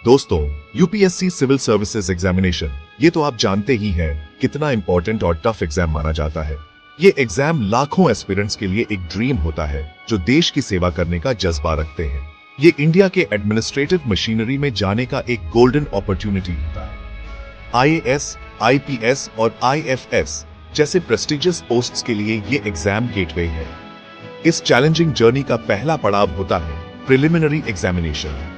दोस्तों, UPSC civil services examination, ये तो आप जानते ही हैं कितना इंपॉर्टेंट और टफ एग्जाम माना जाता है। ये एग्जाम लाखों एस्पिरेंट्स के लिए एक ड्रीम होता है जो देश की सेवा करने का जज्बा रखते हैं। ये इंडिया के एडमिनिस्ट्रेटिव मशीनरी में जाने का एक गोल्डन अपॉर्चुनिटी होता है। आईएएस, आईपीएस और आईएफएस जैसे प्रेस्टिजियस पोस्ट्स के लिए ये एग्जाम गेटवे है। इस चैलेंजिंग जर्नी का पहला पड़ाव होता है प्रिलिमिनरी एग्जामिनेशन,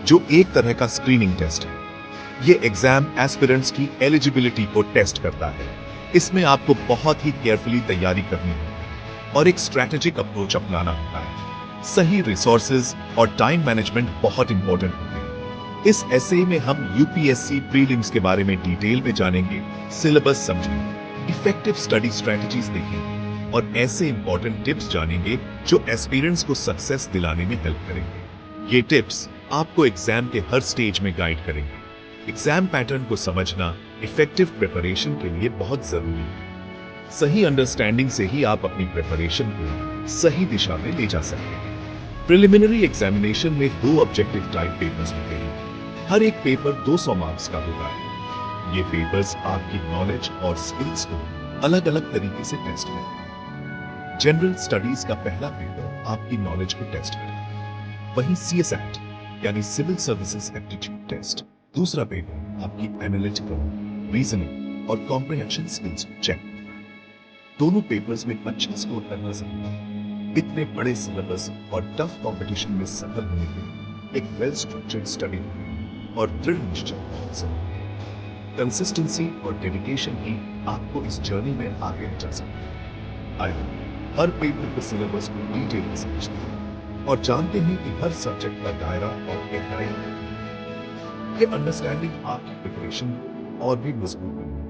जो एक तरह का स्क्रीनिंग टेस्ट है। ये एग्जाम एस्पिरेंट्स की एलिजिबिलिटी को टेस्ट करता है। इसमें आपको बहुत ही केयरफुली तैयारी करनी है और एक स्ट्रैटेजिक अप्रोच अपनाना होता है। सही रिसोर्सेज और टाइम मैनेजमेंट बहुत इंपॉर्टेंट होते हैं। इस एसे में हम यूपीएससी प्रीलिम्स के बारे में डिटेल में जानेंगे, सिलेबस समझेंगे, इफेक्टिव स्टडी स्ट्रैटेजीज देखेंगे और ऐसे इंपॉर्टेंट टिप्स जानेंगे जो एस्पिरेंट्स को सक्सेस दिलाने में हेल्प करेंगे। ये टिप्स आपको एग्जाम के हर स्टेज में गाइड करेंगे। एग्जाम पैटर्न को समझना इफेक्टिव प्रिपरेशन के लिए बहुत जरूरी है। सही अंडरस्टैंडिंग से ही आप अपनी प्रिपरेशन को सही दिशा में ले जा सकते हैं। प्रिलिमिनरी एग्जामिनेशन में 2 ऑब्जेक्टिव टाइप पेपर्स होते हैं। हर एक पेपर 200 मार्क्स का होता है। ये पेपर्स आपकी नॉलेज और स्किल्स को अलग अलग तरीके से टेस्ट करेंगे। जनरल स्टडीज का पहला पेपर आपकी नॉलेज को टेस्ट करेगा। वहीं सीएसएट यानी सिविल सर्विसेज एप्टीट्यूड टेस्ट दूसरा पेपर आपकी एनालिटिकल, रीजनिंग और कॉम्प्रिहेंशन स्किल्स को चेक करेगा। दोनों पेपर्स में अच्छा स्कोर करना जरूरी है। इतने बड़े सिलेबस और टफ कंपटीशन में सफल होने के लिए एक वेल स्ट्रक्चर्ड स्टडी और दृढ़ निश्चय बहुत जरूरी है। कंसिस्टेंसी और डेडिकेशन ही आपको इस जर्नी में आगे ले जा सकते हैं। आइए हर पेपर के सिलेबस को डिटेल में समझते हैं और जानते हैं कि हर सब्जेक्ट का दायरा और गहराई है। ये अंडरस्टैंडिंग आपकी प्रिपरेशन और भी मजबूत करेगी।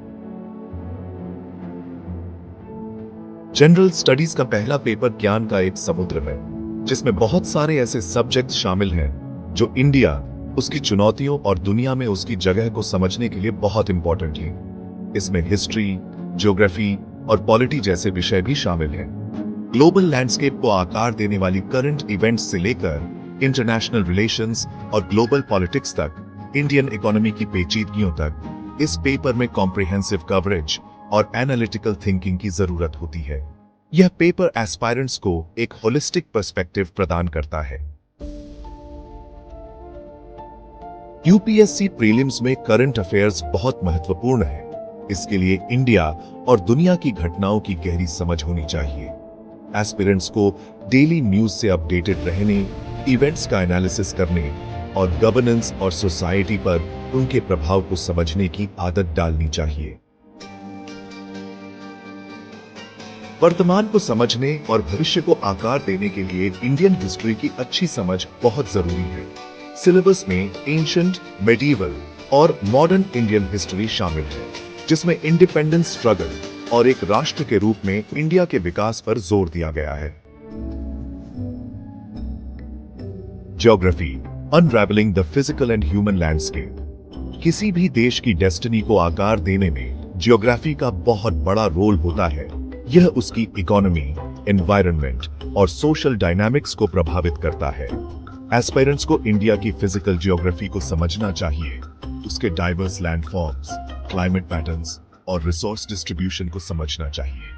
जनरल स्टडीज का पहला पेपर ज्ञान का एक समुद्र है, जिसमें बहुत सारे ऐसे सब्जेक्ट शामिल हैं जो इंडिया, उसकी चुनौतियों और दुनिया में उसकी जगह को समझने के लिए बहुत इंपॉर्टेंट है। इसमें हिस्ट्री, ज्योग्राफी और पॉलिटी जैसे विषय भी शामिल हैं। ग्लोबल लैंडस्केप को आकार देने वाली करंट इवेंट्स से लेकर इंटरनेशनल रिलेशंस और ग्लोबल पॉलिटिक्स तक, इंडियन इकोनॉमी की पेचीदगियों तक इस पेपर में कॉम्प्रिहेंसिव कवरेज और एनालिटिकल थिंकिंग की जरूरत होती है। यह पेपर एस्पायरेंट्स को एक होलिस्टिक पर्सपेक्टिव प्रदान करता है। यूपीएससी प्रीलिम्स में करंट अफेयर्स बहुत महत्वपूर्ण है। इसके लिए इंडिया और दुनिया की घटनाओं की गहरी समझ होनी चाहिए। एस्पिरेंट्स को डेली न्यूज से अपडेटेड रहने, इवेंट्स का एनालिसिस करने और गवर्नेंस और सोसाइटी पर उनके प्रभाव को समझने की आदत डालनी चाहिए। वर्तमान को समझने और भविष्य को आकार देने के लिए इंडियन हिस्ट्री की अच्छी समझ बहुत जरूरी है। सिलेबस में एंशिएंट, मेडिवल और मॉडर्न इंडियन हिस्ट्री शामिल है, जिसमें इंडिपेंडेंस स्ट्रगल और एक राष्ट्र के रूप में इंडिया के विकास पर जोर दिया गया है। Geography, unravelling the physical and human landscape. किसी भी देश की डेस्टिनी को आकार देने में ज्योग्राफी का बहुत बड़ा रोल होता है। यह उसकी इकोनॉमी, एनवायरनमेंट और सोशल डायनामिक्स को प्रभावित करता है। एस्पायरेंट्स को इंडिया की फिजिकल ज्योग्राफी को समझना चाहिए, उसके डाइवर्स लैंडफॉर्म्स, क्लाइमेट पैटर्न्स और रिसोर्स डिस्ट्रीब्यूशन को समझना चाहिए।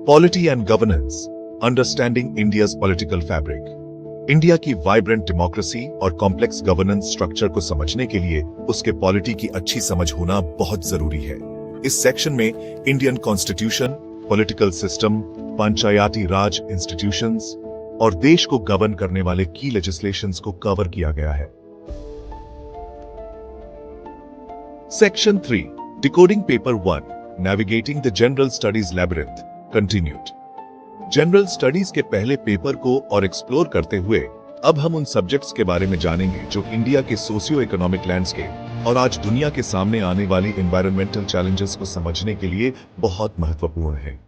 Polity and governance, understanding India's political fabric. India की वाइब्रेंट डेमोक्रेसी और कॉम्प्लेक्स गवर्नेंस स्ट्रक्चर को समझने के लिए उसके पॉलिटी की अच्छी समझ होना बहुत जरूरी है। इस सेक्शन में इंडियन कॉन्स्टिट्यूशन, पॉलिटिकल सिस्टम, पंचायती राज इंस्टीट्यूशंस और देश को गवर्न करने वाले की लेजिस्लेशंस को कवर किया गया है। Section 3, Decoding Paper 1, Navigating the General Studies Labyrinth, Continued। General studies के पहले पेपर को और एक्सप्लोर करते हुए अब हम उन सब्जेक्ट्स के बारे में जानेंगे जो इंडिया के सोशियो इकोनॉमिक लैंडस्केप और आज दुनिया के सामने आने वाली एनवायरमेंटल चैलेंजेस को समझने के लिए बहुत महत्वपूर्ण है।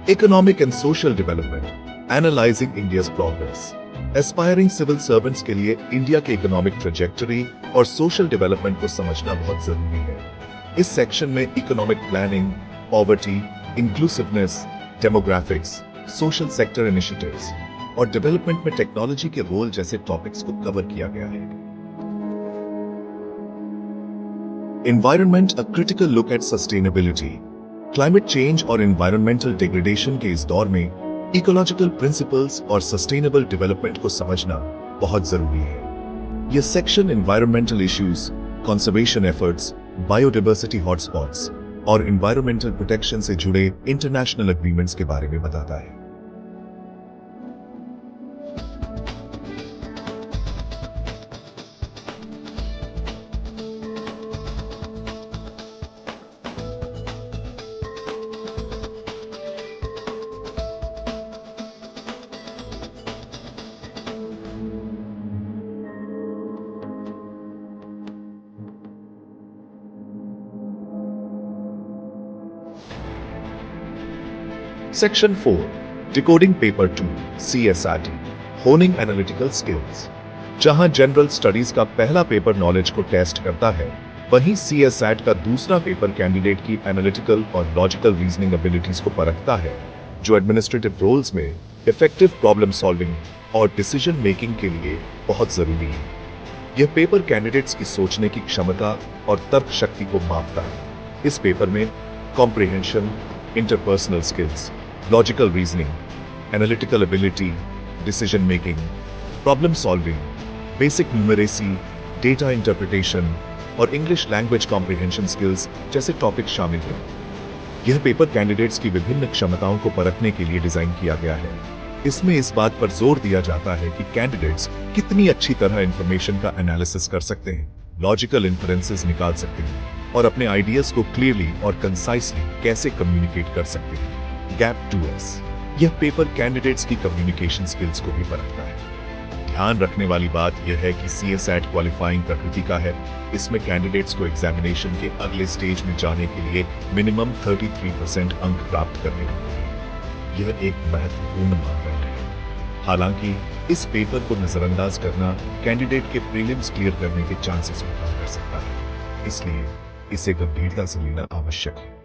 Economic and social development, analysing India's progress. Aspiring civil servants के लिए इंडिया के इकोनॉमिक ट्रेजेक्टरी और सोशल डेवलपमेंट को समझना बहुत जरूरी है। इस सेक्शन में economic planning, poverty, inclusiveness, demographics, social sector initiatives और डेवलपमेंट में टेक्नोलॉजी के रोल जैसे टॉपिक्स को कवर किया गया है। Environment, a critical look at sustainability. Climate change और एनवायरमेंटल डिग्रेडेशन के इस दौर में इकोलॉजिकल प्रिंसिपल्स और सस्टेनेबल डेवलपमेंट को समझना बहुत जरूरी है। यह section environmental issues, conservation efforts, biodiversity hotspots और एनवायरमेंटल प्रोटेक्शन से जुड़े इंटरनेशनल एग्रीमेंट्स के बारे में बताता है। Section 4, Decoding Paper 2, CSRT, Honing Analytical Skills। जहां जनरल स्टडीज का पहला पेपर नॉलेज को टेस्ट करता है, वहीं CSAT का दूसरा पेपर कैंडिडेट की एनालिटिकल और लॉजिकल रीजनिंग एबिलिटीज को परखता है, जो एडमिनिस्ट्रेटिव रोल्स में इफेक्टिव प्रॉब्लम सॉल्विंग और डिसीजन मेकिंग के लिए बहुत जरूरी है। यह पेपर कैंडिडेट्स की सोचने की क्षमता और तर्क शक्ति को मापता है। इस पेपर में comprehension, interpersonal skills, logical reasoning, analytical ability, decision making, problem solving, basic numeracy, data interpretation और इंग्लिश लैंग्वेज कॉम्प्रिहेंशन स्किल्स जैसे टॉपिक शामिल हैं। यह पेपर कैंडिडेट्स की विभिन्न क्षमताओं को परखने के लिए डिजाइन किया गया है। इसमें इस बात पर जोर दिया जाता है कि कैंडिडेट्स कितनी अच्छी तरह इंफॉर्मेशन का एनालिसिस कर सकते हैं, लॉजिकल इन्फरेंसेस निकाल सकते हैं और अपने आइडियाज को क्लियरली और कंसाइसली कैसे कम्युनिकेट कर सकते हैं। गैप 2S, यह पेपर कैंडिडेट्स की कम्युनिकेशन स्किल्स को भी परखता है। ध्यान रखने वाली बात यह है कि CSAT क्वालिफाइंग प्रकृति का है। इसमें कैंडिडेट्स को एग्जामिनेशन के अगले स्टेज में जाने के लिए मिनिमम 33% अंक प्राप्त करने होंगे। यह एक महत्वपूर्ण मापदंड है। हालांकि इस पेपर को नजरअंदाज करना कैंडिडेट के प्रीलिम्स क्लियर करने के चांसेस को कम कर सकता है, इसलिए इसे गंभीरता से लेना आवश्यक है।